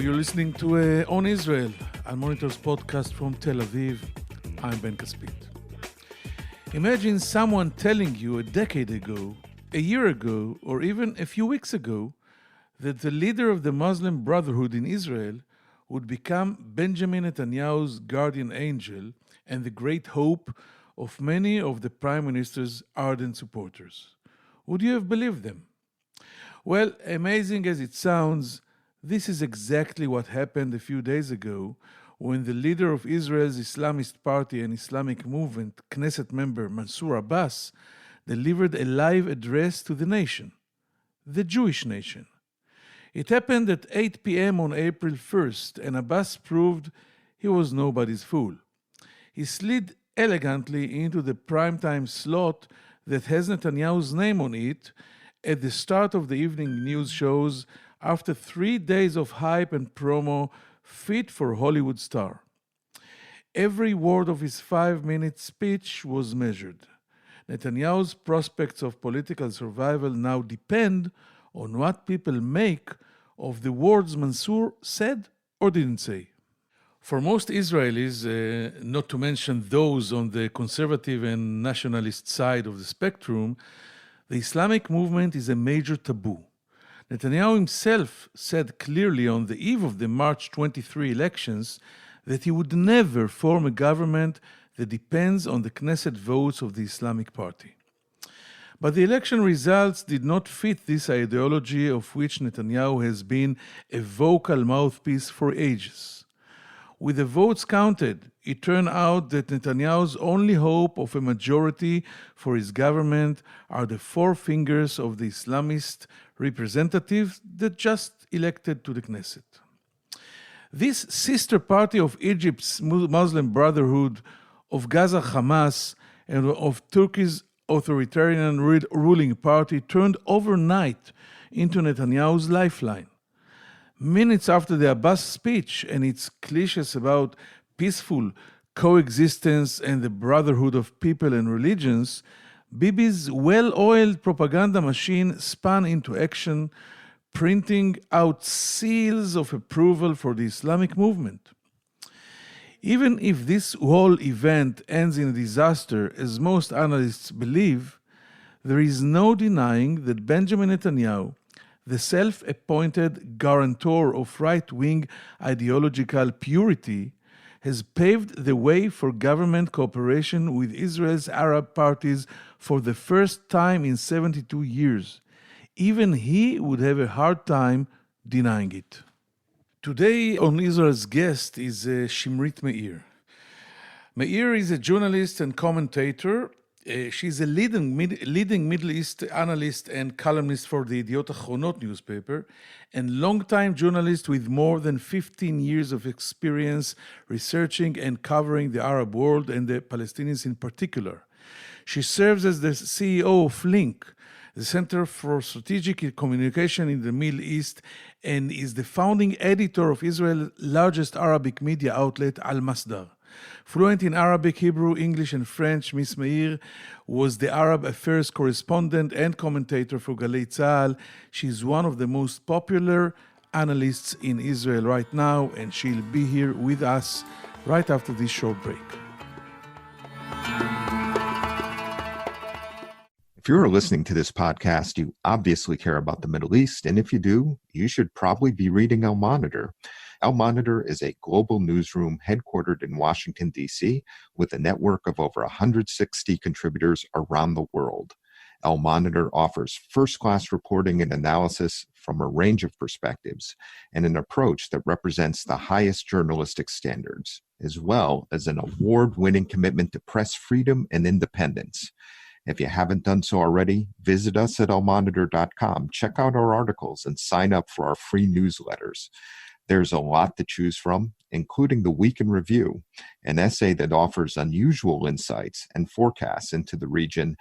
you're listening to On Israel, Al Monitor's podcast from Tel Aviv. I'm Ben Caspit. Imagine someone telling you a decade ago, a year ago, or even a few weeks ago, that the leader of the Muslim Brotherhood in Israel would become Benjamin Netanyahu's guardian angel and the great hope of many of the Prime Minister's ardent supporters. Would you have believed them? Well, amazing as it sounds, this is exactly what happened a few days ago when the leader of Israel's Islamist Party and Islamic Movement, Knesset member Mansour Abbas, delivered a live address to the nation, the Jewish nation. It happened at 8 p.m. on April 1st, and Abbas proved he was nobody's fool. He slid elegantly into the primetime slot that has Netanyahu's name on it at the start of the evening news shows after 3 days of hype and promo fit for a Hollywood star. Every word of his 5-minute speech was measured. Netanyahu's prospects of political survival now depend on what people make of the words Mansour said or didn't say. For most Israelis, not to mention those on the conservative and nationalist side of the spectrum, the Islamic movement is a major taboo. Netanyahu himself said clearly on the eve of the March 23 elections that he would never form a government that depends on the Knesset votes of the Islamic Party. But the election results did not fit this ideology of which Netanyahu has been a vocal mouthpiece for ages. With the votes counted, it turned out that Netanyahu's only hope of a majority for his government are the four fingers of the Islamist representatives that just elected to the Knesset. This sister party of Egypt's Muslim Brotherhood, of Gaza Hamas, and of Turkey's authoritarian ruling party turned overnight into Netanyahu's lifeline. Minutes after the Abbas speech and its cliches about peaceful coexistence and the brotherhood of people and religions, Bibi's well-oiled propaganda machine spun into action, printing out seals of approval for the Islamic movement. Even if this whole event ends in a disaster, as most analysts believe, there is no denying that Benjamin Netanyahu, the self-appointed guarantor of right-wing ideological purity, has paved the way for government cooperation with Israel's Arab parties for the first time in 72 years. Even he would have a hard time denying it. Today on Israel's guest is Shimrit Meir. Meir is a journalist and commentator. She's a leading Middle East analyst and columnist for the Yediot Ahronot newspaper and longtime journalist with more than 15 years of experience researching and covering the Arab world and the Palestinians in particular. She serves as the CEO of Link, the Center for Strategic Communication in the Middle East, and is the founding editor of Israel's largest Arabic media outlet, Al-Masdar. Fluent in Arabic, Hebrew, English, and French, Ms. Meir was the Arab affairs correspondent and commentator for Galei Tzahal. She's one of the most popular analysts in Israel right now, and she'll be here with us right after this short break. If you're listening to this podcast, you obviously care about the Middle East, and if you do, you should probably be reading Al Monitor. Al Monitor is a global newsroom headquartered in Washington, D.C., with a network of over 160 contributors around the world. Al Monitor offers first-class reporting and analysis from a range of perspectives and an approach that represents the highest journalistic standards, as well as an award-winning commitment to press freedom and independence. If you haven't done so already, visit us at almonitor.com, check out our articles, and sign up for our free newsletters. There's a lot to choose from, including the Week in Review, an essay that offers unusual insights and forecasts into the region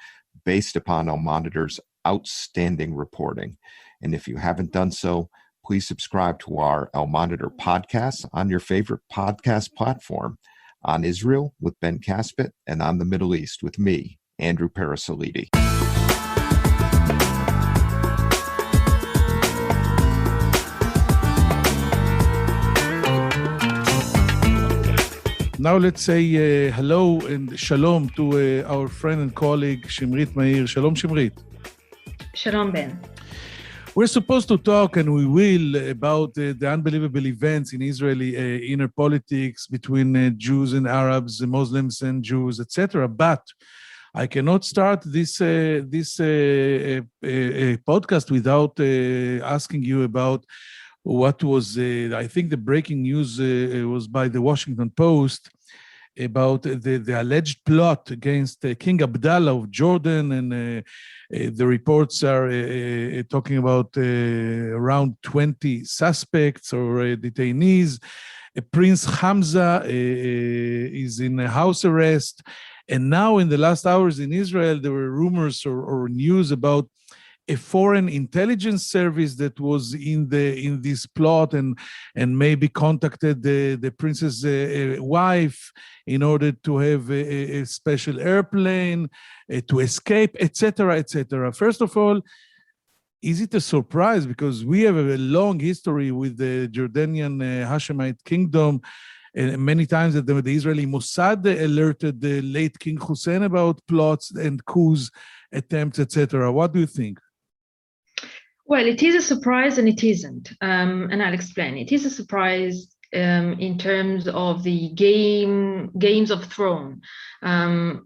based upon Al Monitor's outstanding reporting. And if you haven't done so, please subscribe to our Al Monitor podcast on your favorite podcast platform, on Israel with Ben Caspit, and on the Middle East with me, Andrew Parasolidi. Now let's say hello and shalom to our friend and colleague Shimrit Meir. Shalom, Shimrit. Shalom, Ben. We're supposed to talk, and we will, about the unbelievable events in Israeli inner politics between Jews and Arabs, Muslims and Jews, etc. But I cannot start this podcast without asking you about what was, I think the breaking news was by the Washington Post about the alleged plot against King Abdullah of Jordan, and the reports are talking about around 20 suspects or detainees. Prince Hamza is in house arrest, and now in the last hours in Israel, there were rumors or news about a foreign intelligence service that was in this plot and maybe contacted the prince's wife in order to have a special airplane to escape, etc., etc. First of all, is it a surprise? Because we have a long history with the Jordanian Hashemite kingdom, and many times that the Israeli Mossad alerted the late King Hussein about plots and coups attempts, etc. What do you think? Well, it is a surprise and it isn't, and I'll explain. It is a surprise in terms of the Games of Thrones. The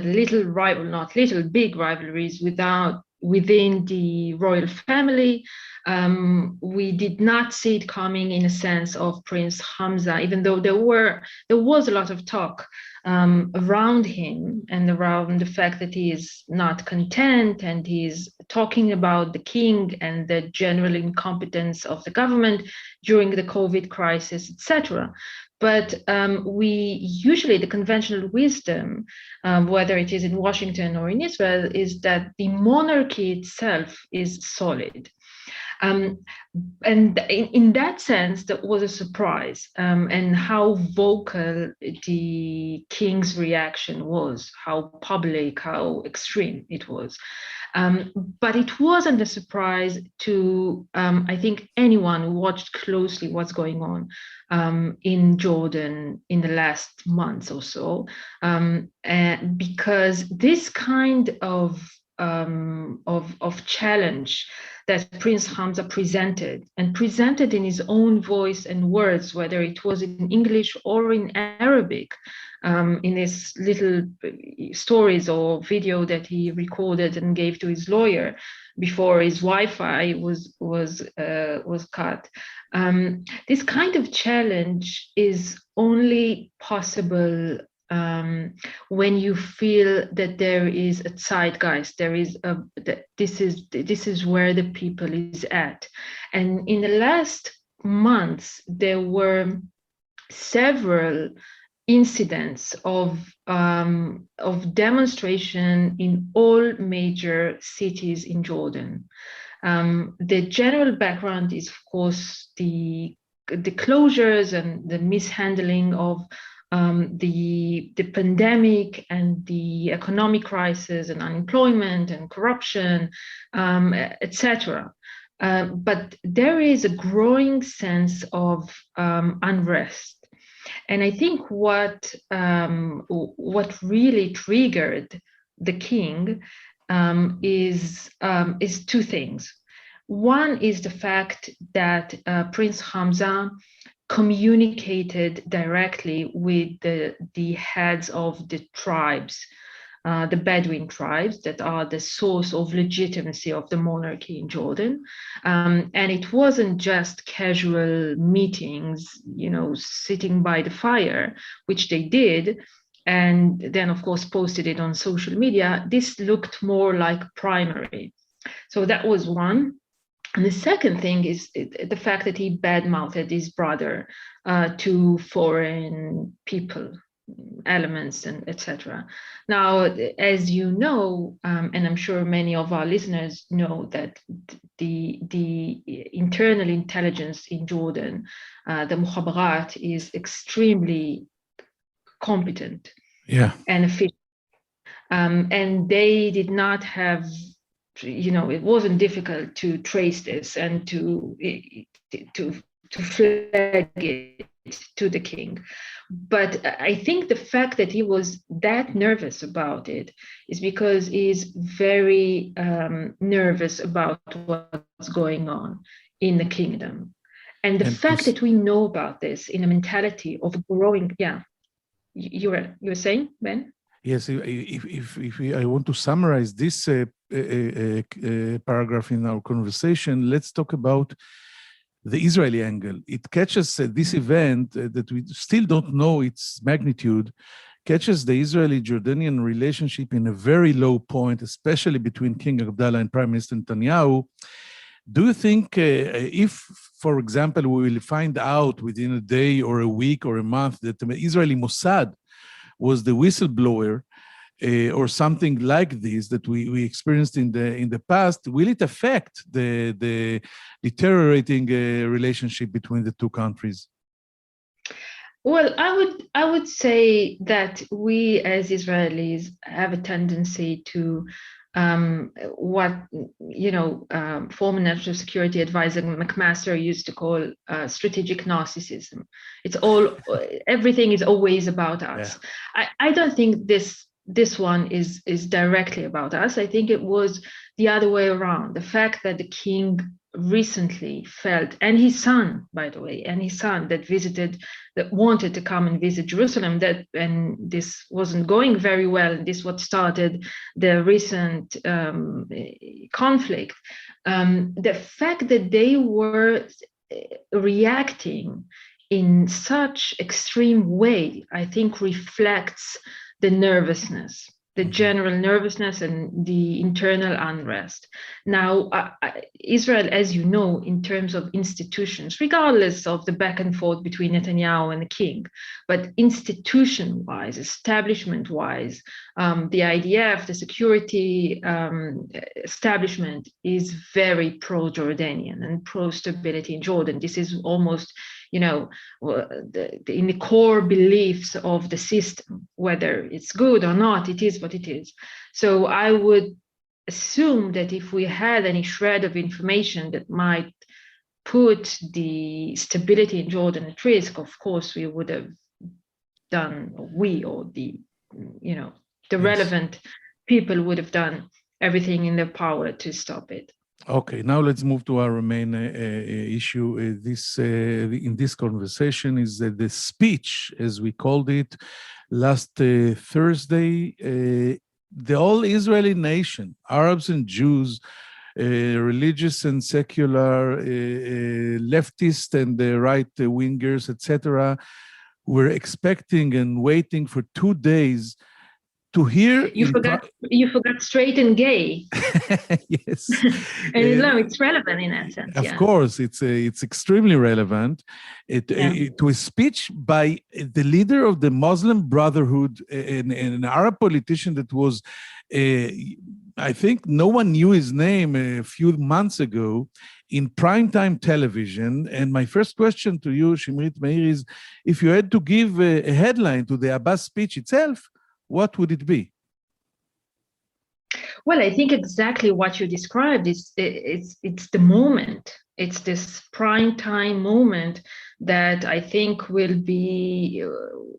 little rival, not little, big rivalries within the royal family. We did not see it coming in a sense of Prince Hamza, even though there was a lot of talk around him and around the fact that he is not content and he's talking about the king and the general incompetence of the government during the COVID crisis, etc. But the conventional wisdom, whether it is in Washington or in Israel, is that the monarchy itself is solid. And in that sense, that was a surprise, and how vocal the king's reaction was, how public, how extreme it was. But it wasn't a surprise to, I think, anyone who watched closely what's going on in Jordan in the last months or so, because this kind of challenge that Prince Hamza presented in his own voice and words, whether it was in English or in Arabic, in his little stories or video that he recorded and gave to his lawyer before his Wi-Fi was cut. This kind of challenge is only possible when you feel that there is a zeitgeist, this is where the people is at. And in the last months, there were several incidents of demonstration in all major cities in Jordan. The general background is, of course, the closures and the mishandling of the pandemic and the economic crisis and unemployment and corruption, etc. But there is a growing sense of unrest. And I think what really triggered the king is two things. One is the fact that Prince Hamza communicated directly with the heads of the tribes, the Bedouin tribes that are the source of legitimacy of the monarchy in Jordan. And it wasn't just casual meetings, sitting by the fire, which they did, and then, of course, posted it on social media. This looked more like primary. So that was one. And the second thing is the fact that he badmouthed his brother to foreign people, elements, and etc. Now, as you know, and I'm sure many of our listeners know, that the internal intelligence in Jordan, the Mukhabarat, is extremely competent and efficient. And they did not have, it wasn't difficult to trace this and to flag it to the king. But I think the fact that he was that nervous about it is because he's very nervous about what's going on in the kingdom. And the fact that we know about this in a mentality of growing, you were saying, Ben? Yes, I want to summarize this paragraph in our conversation, let's talk about the Israeli angle. It catches this event that we still don't know its magnitude, catches the Israeli-Jordanian relationship in a very low point, especially between King Abdullah and Prime Minister Netanyahu. Do you think if, for example, we will find out within a day or a week or a month that the Israeli Mossad was the whistleblower or something like this that we experienced in the past, will it affect the deteriorating relationship between the two countries? Well, I would say that we as Israelis have a tendency to former National Security Advisor McMaster used to call strategic narcissism. It's everything is always about us. Yeah. I don't think this one is directly about us. I think it was the other way around. The fact that the king recently felt, and his son, by the way, that wanted to come and visit Jerusalem, and this wasn't going very well, and this what started the recent conflict. The fact that they were reacting in such extreme way, I think reflects the nervousness, the general nervousness and the internal unrest. Now, Israel, as you know, in terms of institutions, regardless of the back and forth between Netanyahu and the king, but institution-wise, establishment-wise, the IDF, the security establishment is very pro-Jordanian and pro-stability in Jordan. This is almost in the core beliefs of the system, whether it's good or not, it is what it is. So I would assume that if we had any shred of information that might put the stability in Jordan at risk, of course, we would have done, the relevant people would have done everything in their power to stop it. Okay, now let's move to our main issue. In this conversation is the speech, as we called it, last Thursday. The whole Israeli nation, Arabs and Jews, religious and secular, leftist and right-wingers, etc., were expecting and waiting for 2 days to hear. You forgot straight and gay. Yes. And it's relevant in that sense. Of course, it's extremely relevant. It was speech by the leader of the Muslim Brotherhood, an Arab politician that was, I think no one knew his name a few months ago, in primetime television. And my first question to you, Shimrit Meir, is if you had to give a headline to the Abbas speech itself, what would it be? Well, I think exactly what you described is it's the moment. It's this prime time moment that I think will be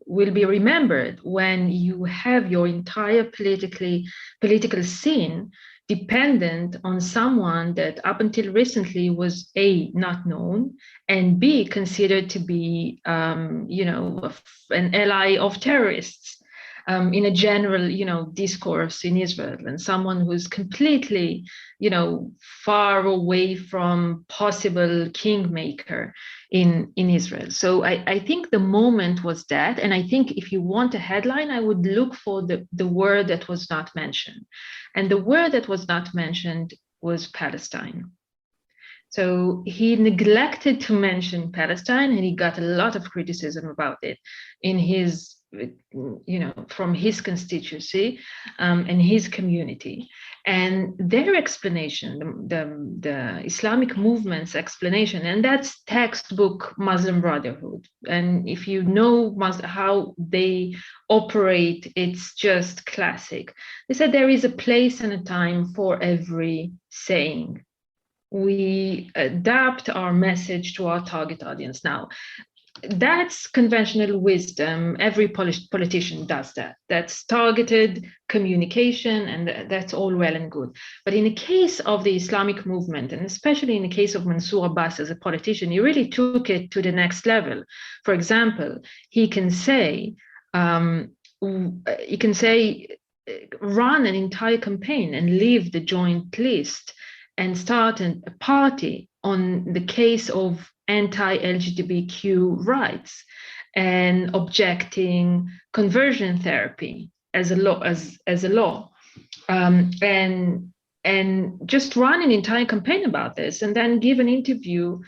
remembered when you have your entire political scene dependent on someone that up until recently was A, not known, and B, considered to be an ally of terrorists. In a general, discourse in Israel, and someone who's completely, far away from possible kingmaker in Israel. So I think the moment was that, and I think if you want a headline, I would look for the word that was not mentioned. And the word that was not mentioned was Palestine. So he neglected to mention Palestine, and he got a lot of criticism about it in his from his constituency and his community. And their explanation, the Islamic movement's explanation, and that's textbook Muslim Brotherhood. And if you know how they operate, it's just classic. They said there is a place and a time for every saying. We adapt our message to our target audience. Now, that's conventional wisdom. Every politician does that. That's targeted communication, and that's all well and good. But in the case of the Islamic movement, and especially in the case of Mansour Abbas as a politician, he really took it to the next level. For example, he can say, run an entire campaign and leave the joint list and start a party on the case of anti-LGBTQ rights and objecting conversion therapy as a law, and just run an entire campaign about this, and then give an interview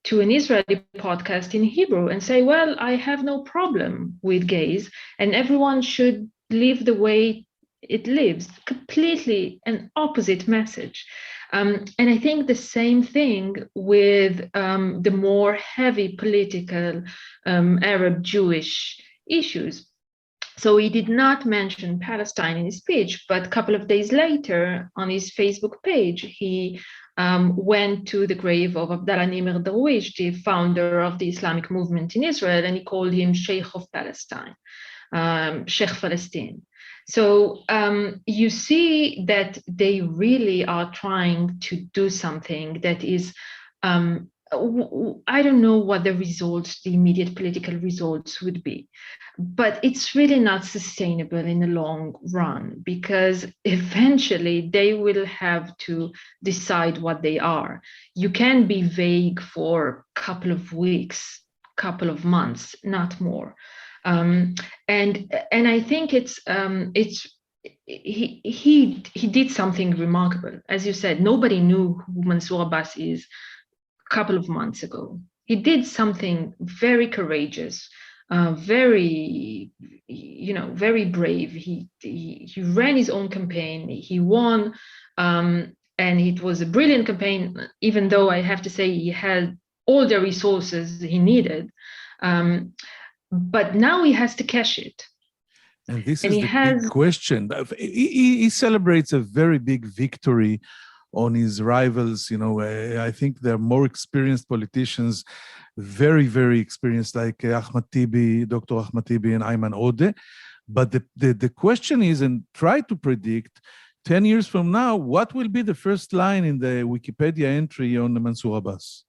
to an Israeli podcast in Hebrew and say, well, I have no problem with gays and everyone should live the way it lives. Completely an opposite message. And I think the same thing with the more heavy political Arab Jewish issues. So he did not mention Palestine in his speech, but a couple of days later on his Facebook page, he went to the grave of Abdallah Nimer Darwish, the founder of the Islamic movement in Israel, and he called him Sheikh of Palestine, Sheikh Palestine. So you see that they really are trying to do something that is, I don't know what the results, the immediate political results would be, but it's really not sustainable in the long run, because eventually they will have to decide what they are. You can be vague for a couple of weeks, couple of months, not more. And I think he did something remarkable. As you said, nobody knew who Mansour Abbas is a couple of months ago. He did something very courageous, very brave. He ran his own campaign. He won, and it was a brilliant campaign. Even though I have to say he had all the resources he needed. But now he has to cash it. And this is the big question. He celebrates a very big victory on his rivals. I think they're more experienced politicians, very, very experienced, like Dr. Ahmad Tibi and Ayman Odeh. But the question is, and try to predict 10 years from now, what will be the first line in the Wikipedia entry on the Mansour Abbas?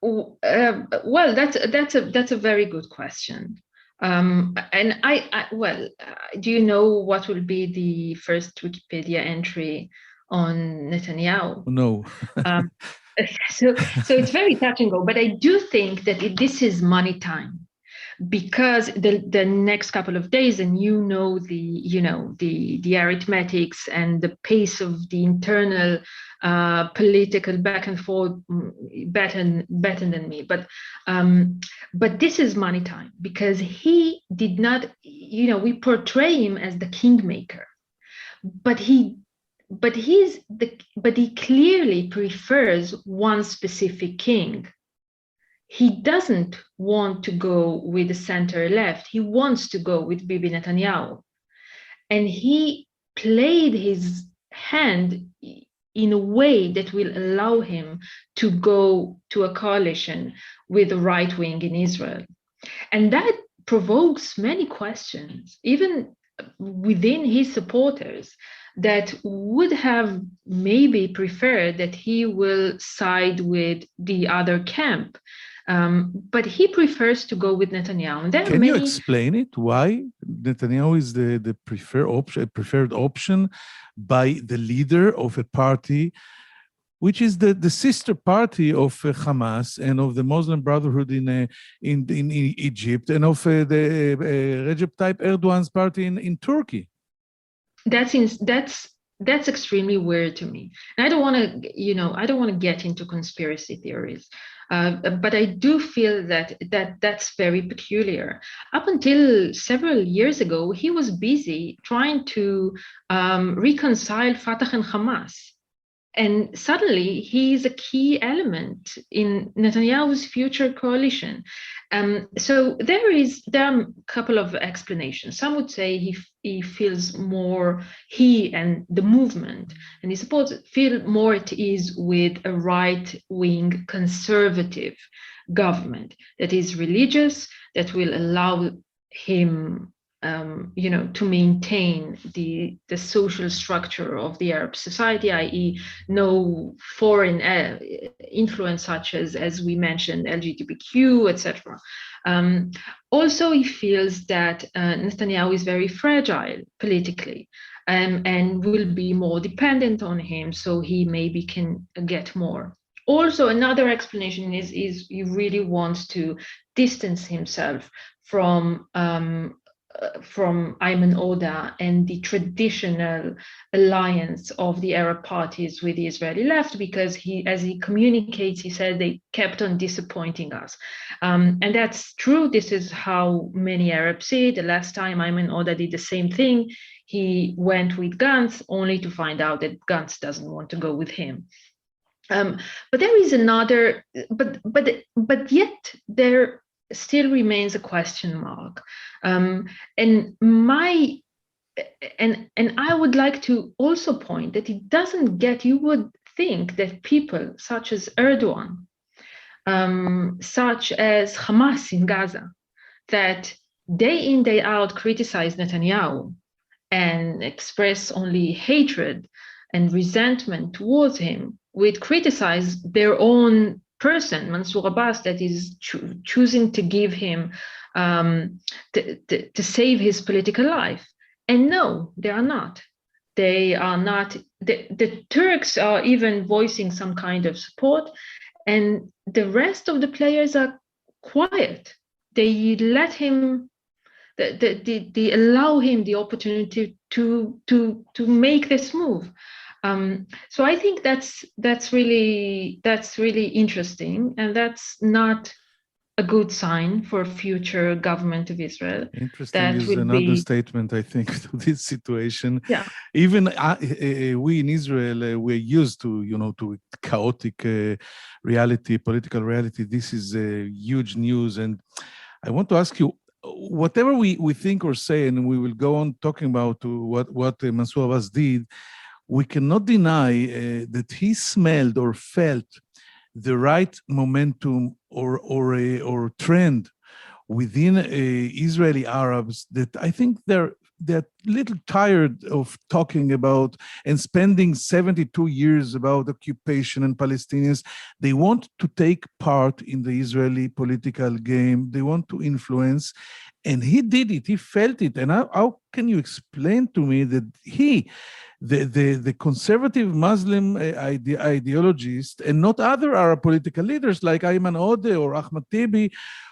Well, that's a very good question. And do you know what will be the first Wikipedia entry on Netanyahu? No. So it's very touch and go, but I do think that this is money time, because the next couple of days, and the arithmetics and the pace of the internal political back and forth better than me, but this is money time, because he did not, we portray him as the kingmaker, but he clearly prefers one specific king. He doesn't want to go with the center left. He wants to go with Bibi Netanyahu. And he played his hand in a way that will allow him to go to a coalition with the right wing in Israel. And that provokes many questions, even within his supporters, that would have maybe preferred that he will side with the other camp. But he prefers to go with Netanyahu. And Can you explain it? Why Netanyahu is the preferred option by the leader of a party, which is the sister party of Hamas and of the Muslim Brotherhood in Egypt, and of the Recep Tayyip Erdogan's party in Turkey? That's extremely weird to me. And I don't want to get into conspiracy theories. But I do feel that's very peculiar. Up until several years ago, he was busy trying to reconcile Fatah and Hamas. and suddenly he is a key element in Netanyahu's future coalition. So there are a couple of explanations. Some would say he feels more, he and the movement and his supporters feel more at ease with a right-wing conservative government that is religious, that will allow him to maintain the social structure of the Arab society, i.e., no foreign influence such as we mentioned, LGBTQ, etc. Also, he feels that Netanyahu is very fragile politically and will be more dependent on him, so he maybe can get more. Also, another explanation is he really wants to distance himself from Ayman Odeh and the traditional alliance of the Arab parties with the Israeli left, because as he communicates, he said they kept on disappointing us. And that's true. This is how many Arabs see it. The last time Ayman Odeh did the same thing, he went with Gantz only to find out that Gantz doesn't want to go with him. But there is another, but yet there still remains a question mark. And I would like to also point that it doesn't get, you would think that people such as Erdogan, such as Hamas in Gaza, that day in, day out criticize Netanyahu and express only hatred and resentment towards him, would criticize their own person, Mansour Abbas, that is choosing to give him, to save his political life. And no, they are not. They are not. The Turks are even voicing some kind of support, and the rest of the players are quiet. They let him, they allow him the opportunity to make this move. So I think that's really interesting, and that's not a good sign for a future government of Israel. Interesting that is would another be, statement, I think, to this situation. Yeah. Even we in Israel, we're used to, to chaotic reality, political reality. This is huge news. And I want to ask you, whatever we think or say, and we will go on talking about what Mansour Abbas did, we cannot deny that he smelled or felt the right momentum or trend within Israeli Arabs that I think they're a little tired of talking about and spending 72 years about occupation and Palestinians. They want to take part in the Israeli political game. They want to influence. And he did it. He felt it. And how can you explain to me that the conservative Muslim ideologist and not other Arab political leaders like Ayman Odeh or Ahmad Tibi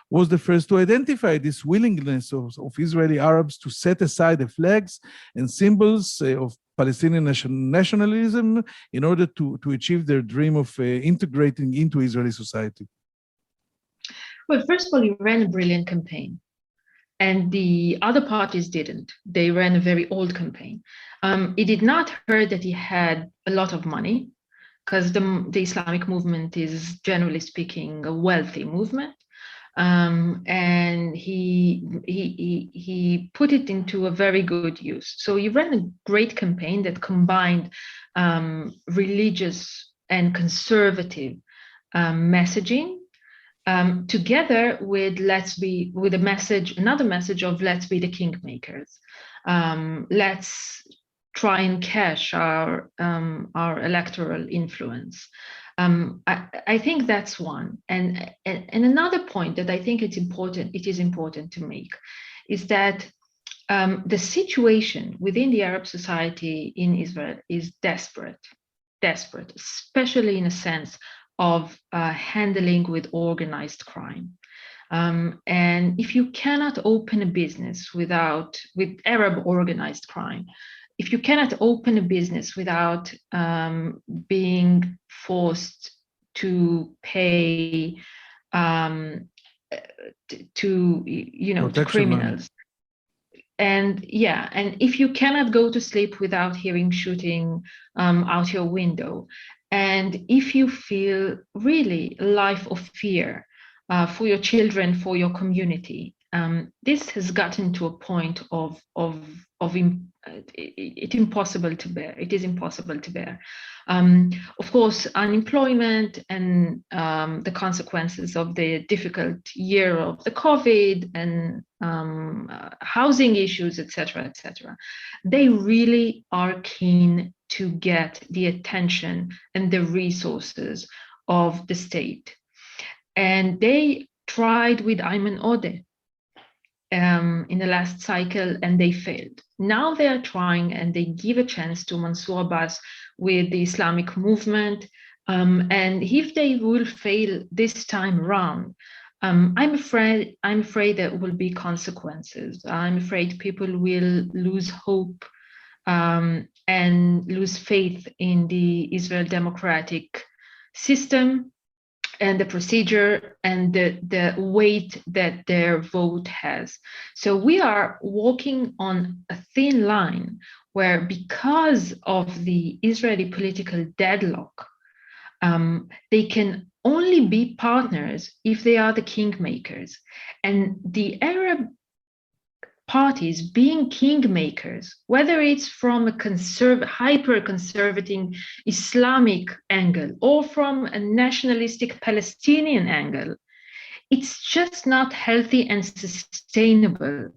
was the first to identify this willingness of Israeli Arabs to set aside the flags and symbols of Palestinian nationalism in order to achieve their dream of integrating into Israeli society? Well, first of all, he ran a brilliant campaign, and the other parties didn't. They ran a very old campaign. It did not hurt that he had a lot of money, because the Islamic movement is, generally speaking, a wealthy movement. And he put it into a very good use. So he ran a great campaign that combined religious and conservative messaging together with another message of let's be the kingmakers. Let's try and cash our electoral influence. I think that's one. And another point that I think it is important to make is that the situation within the Arab society in Israel is desperate, especially in a sense of handling with organized crime. And if you cannot open a business with Arab organized crime, if you cannot open a business without being forced to pay to criminals, And if you cannot go to sleep without hearing shooting out your window, and if you feel really a life of fear for your children, for your community, this has gotten to a point it's impossible to bear. It is impossible to bear. Of course, unemployment and the consequences of the difficult year of the COVID and housing issues, etc., etc. They really are keen to get the attention and the resources of the state. And they tried with Ayman Odeh in the last cycle, and they failed. Now they are trying, and they give a chance to Mansour Abbas with the Islamic movement. And if they will fail this time around, I'm afraid there will be consequences. I'm afraid people will lose hope and lose faith in the Israel democratic system and the procedure and the weight that their vote has. So we are walking on a thin line where, because of the Israeli political deadlock, they can only be partners if they are the kingmakers. And the Arab parties being kingmakers, whether it's from a hyper-conservative Islamic angle or from a nationalistic Palestinian angle, it's just not healthy and sustainable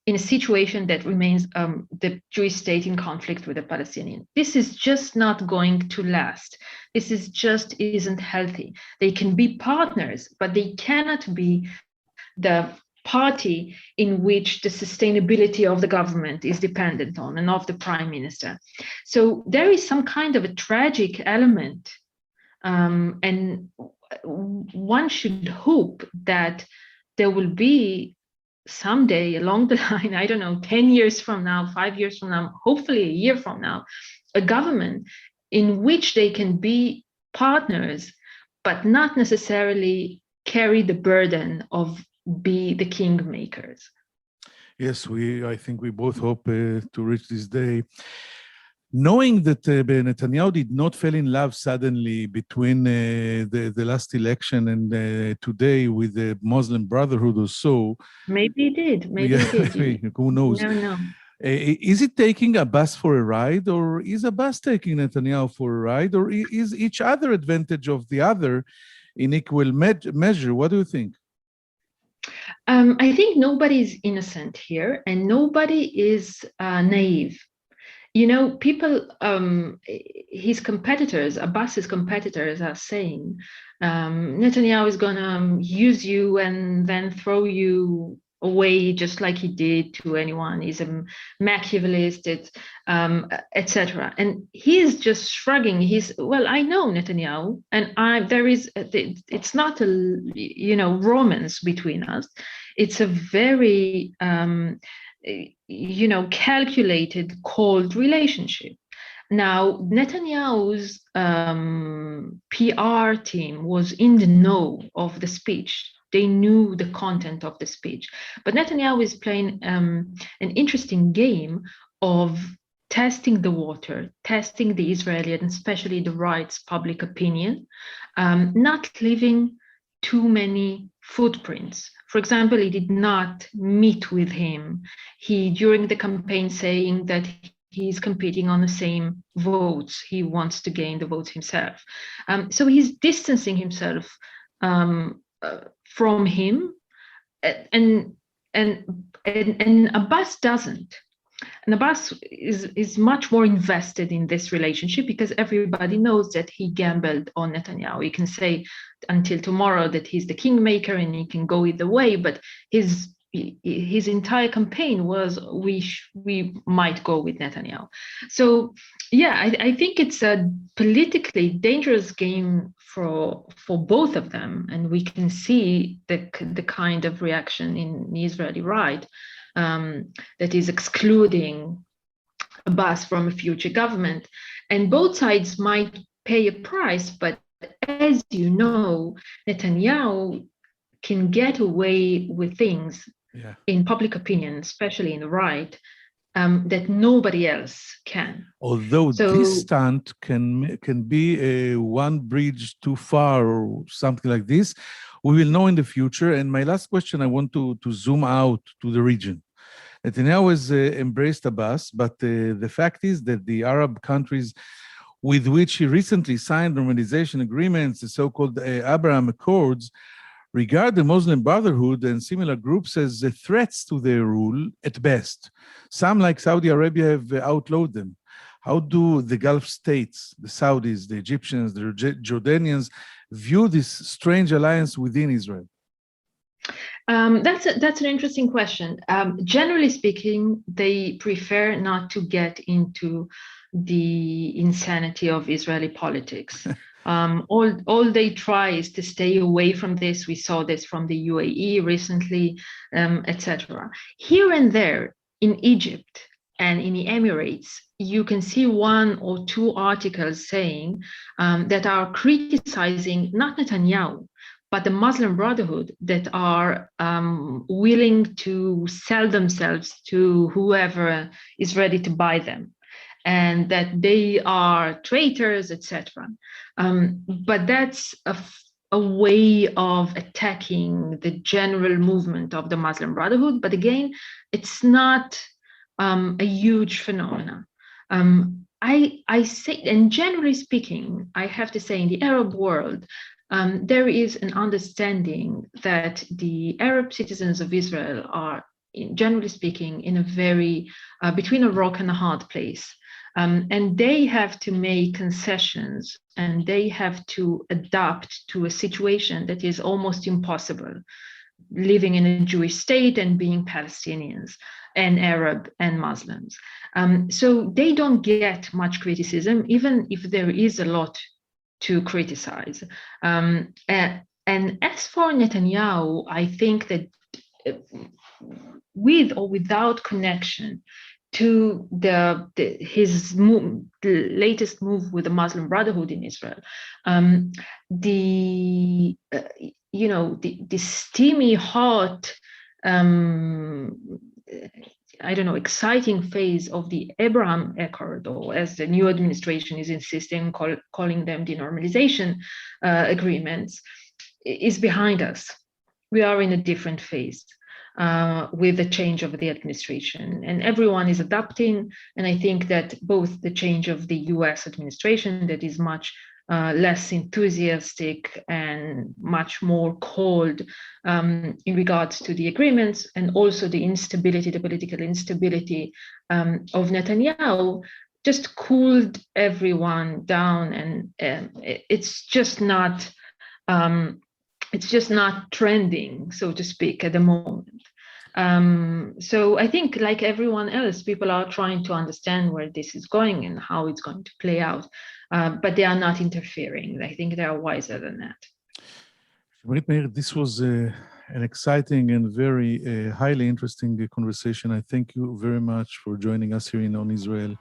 in a situation that remains the Jewish state in conflict with the Palestinian. This is just not going to last. This isn't healthy. They can be partners, but they cannot be the party in which the sustainability of the government is dependent on and of the prime minister. So there is some kind of a tragic element, and one should hope that there will be someday along the line, I don't know, 10 years from now, 5 years from now, hopefully a year from now, a government in which they can be partners, but not necessarily carry the burden of be the kingmakers. Yes, I think we both hope to reach this day. Knowing that Netanyahu did not fall in love suddenly between the last election and today with the Muslim Brotherhood or so. Maybe he did. Maybe he did. Who knows? No. Is it taking Abbas for a ride, or is Abbas taking Netanyahu for a ride, or is each other advantage of the other in equal measure? What do you think? I think nobody is innocent here, and nobody is naive. You know, people, his competitors, Abbas's competitors, are saying Netanyahu is going to use you and then throw you away just like he did to anyone. He's a Machiavellist, etc. And he is just shrugging. Well, I know Netanyahu, and it's not a romance between us. It's a very calculated, cold relationship. Now, Netanyahu's PR team was in the know of the speech. They knew the content of the speech. But Netanyahu is playing an interesting game of testing the water, testing the Israeli and especially the right's public opinion, not leaving too many footprints. For example, he did not meet with him. During the campaign, saying that he's competing on the same votes. He wants to gain the votes himself. So he's distancing himself from him, and Abbas doesn't. And Abbas is much more invested in this relationship because everybody knows that he gambled on Netanyahu. He can say until tomorrow that he's the kingmaker and he can go either way, but his entire campaign was we might go with Netanyahu. So I think it's a politically dangerous game for both of them, and we can see the kind of reaction in the Israeli right that is excluding Abbas from a future government. And both sides might pay a price, but as you know, Netanyahu can get away with things in public opinion, especially in the right, that nobody else can. Although this stunt can be a one bridge too far or something like this, we will know in the future. And my last question, I want to zoom out to the region. Netanyahu has embraced Abbas, but the fact is that the Arab countries with which he recently signed normalization agreements, the so-called Abraham Accords, regard the Muslim Brotherhood and similar groups as threats to their rule at best. Some, like Saudi Arabia, have outlawed them. How do the Gulf states, the Saudis, the Egyptians, the Jordanians, view this strange alliance within Israel? That's an interesting question. Generally speaking, they prefer not to get into the insanity of Israeli politics. All they try is to stay away from this. We saw this from the UAE recently, etc. Here and there in Egypt and in the Emirates, you can see one or two articles saying that are criticizing not Netanyahu, but the Muslim Brotherhood that are willing to sell themselves to whoever is ready to buy them, and that they are traitors, etc. But that's a way of attacking the general movement of the Muslim Brotherhood. But again, it's not a huge phenomenon. I say, and generally speaking, I have to say in the Arab world, there is an understanding that the Arab citizens of Israel are, generally speaking, in a very, between a rock and a hard place. And they have to make concessions and they have to adapt to a situation that is almost impossible, living in a Jewish state and being Palestinians and Arab and Muslims. So they don't get much criticism, even if there is a lot to criticize. And as for Netanyahu, I think that with or without connection to his latest move with the Muslim Brotherhood in Israel, the steamy, hot, exciting phase of the Abraham Accord, or as the new administration is insisting, calling them denormalization agreements, is behind us. We are in a different phase with the change of the administration, and everyone is adapting. And I think that both the change of the US administration, that is much less enthusiastic and much more cold in regards to the agreements, and also the instability, the political instability of Netanyahu, just cooled everyone down, and it's just not trending, so to speak, at the moment. So I think, like everyone else, people are trying to understand where this is going and how it's going to play out, but they are not interfering. I think they are wiser than that. Shimrit Meir, this was an exciting and very highly interesting conversation. I thank you very much for joining us here in On Israel,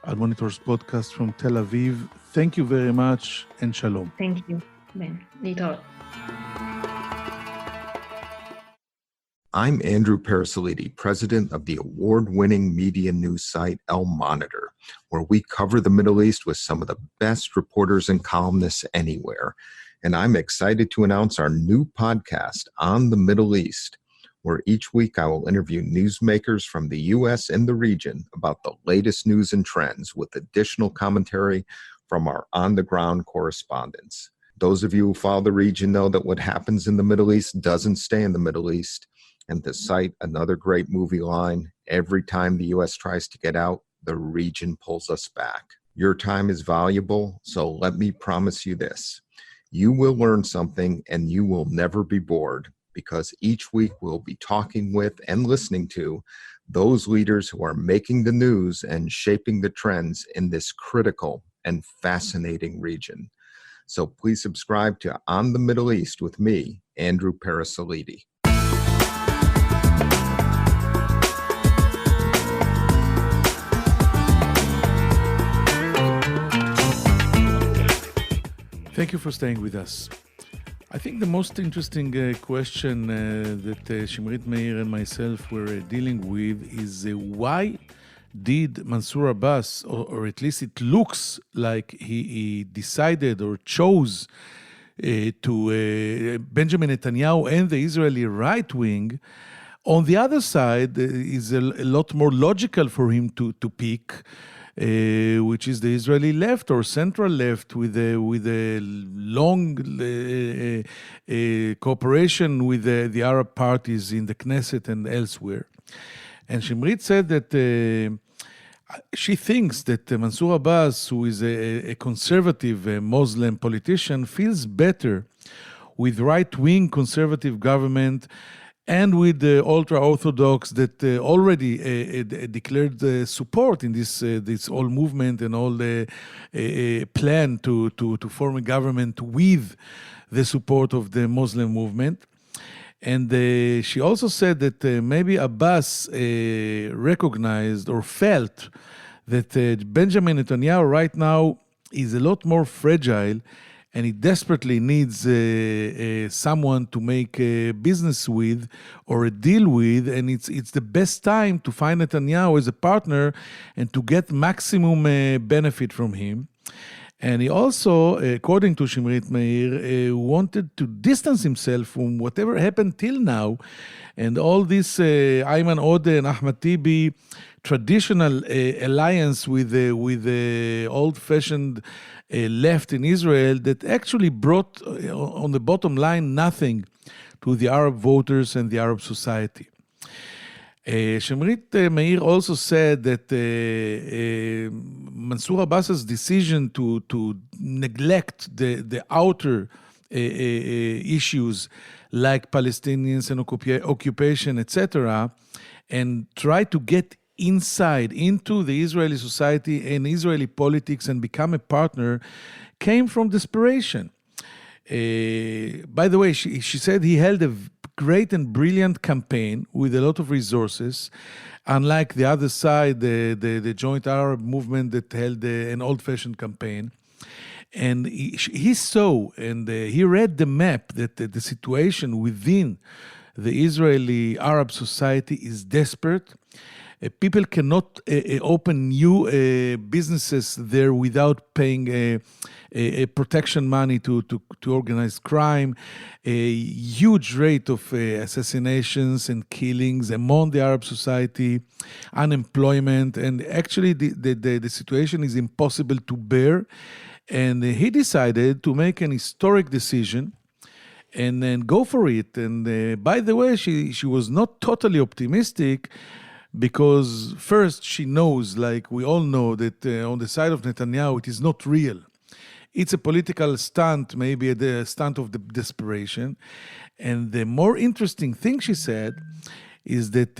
Al Monitor's podcast from Tel Aviv. Thank you very much, and shalom. Thank you, Ben. Nito. I'm Andrew Parasolidi, president of the award-winning media news site El Monitor, where we cover the Middle East with some of the best reporters and columnists anywhere. And I'm excited to announce our new podcast on the Middle East, where each week I will interview newsmakers from the U.S. and the region about the latest news and trends, with additional commentary from our on-the-ground correspondents. Those of you who follow the region know that what happens in the Middle East doesn't stay in the Middle East. And to cite another great movie line, every time the U.S. tries to get out, the region pulls us back. Your time is valuable, so let me promise you this. You will learn something and you will never be bored, because each week we'll be talking with and listening to those leaders who are making the news and shaping the trends in this critical and fascinating region. So please subscribe to On the Middle East with me, Andrew Parasolidi. Thank you for staying with us. I think the most interesting question that Shimrit Meir and myself were dealing with is why did Mansour Abbas, or at least it looks like he decided or chose to Benjamin Netanyahu and the Israeli right wing. On the other side, is a lot more logical for him to pick, which is the Israeli left or central left with a long cooperation with the Arab parties in the Knesset and elsewhere. And Shimrit said that she thinks that Mansour Abbas, who is a conservative Muslim politician, feels better with right-wing conservative government and with the ultra-Orthodox that already declared support in this whole movement and all the plan to form a government with the support of the Muslim movement. And she also said that maybe Abbas recognized or felt that Benjamin Netanyahu right now is a lot more fragile and he desperately needs someone to make a business with or a deal with, and it's the best time to find Netanyahu as a partner and to get maximum benefit from him. And he also, according to Shimrit Meir, wanted to distance himself from whatever happened till now, and all this Ayman Odeh and Ahmad Tibi traditional alliance with the old-fashioned left in Israel that actually brought, on the bottom line, nothing to the Arab voters and the Arab society. Shimrit Meir also said that Mansour Abbas's decision to neglect the outer issues like Palestinians and occupation, etc., and try to get inside into the Israeli society and Israeli politics and become a partner came from desperation. By the way, she said he held a great and brilliant campaign with a lot of resources, unlike the other side, the Joint Arab Movement that held an old-fashioned campaign. And he saw and he read the map that the situation within the Israeli Arab society is desperate. People cannot open new businesses there without paying protection money to organized crime, a huge rate of assassinations and killings among the Arab society, unemployment, and actually the situation is impossible to bear. And he decided to make an historic decision and then go for it. And by the way, she was not totally optimistic, because first she knows, like we all know, that on the side of Netanyahu it is not real. It's a political stunt, maybe the stunt of the desperation. And the more interesting thing she said is that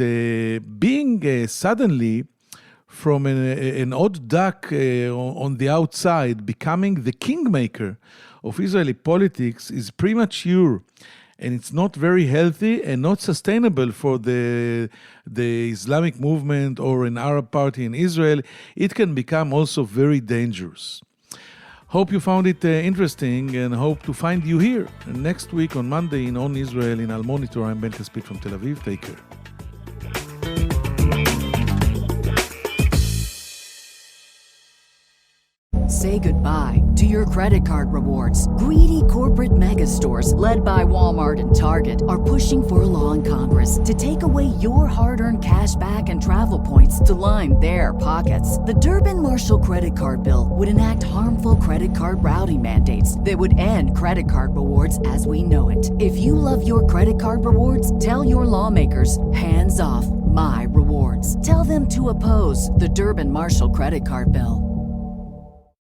being suddenly from an odd duck on the outside, becoming the kingmaker of Israeli politics is premature. And it's not very healthy and not sustainable for the Islamic movement or an Arab party in Israel. It can become also very dangerous. Hope you found it interesting and hope to find you here next week on Monday in On Israel in Al Monitor. I'm Ben Caspit from Tel Aviv. Take care. Say goodbye to your credit card rewards. Greedy corporate mega stores, led by Walmart and Target, are pushing for a law in Congress to take away your hard-earned cash back and travel points to line their pockets. The Durbin-Marshall credit card bill would enact harmful credit card routing mandates that would end credit card rewards as we know it. If you love your credit card rewards, tell your lawmakers, hands off my rewards. Tell them to oppose the Durbin-Marshall credit card bill.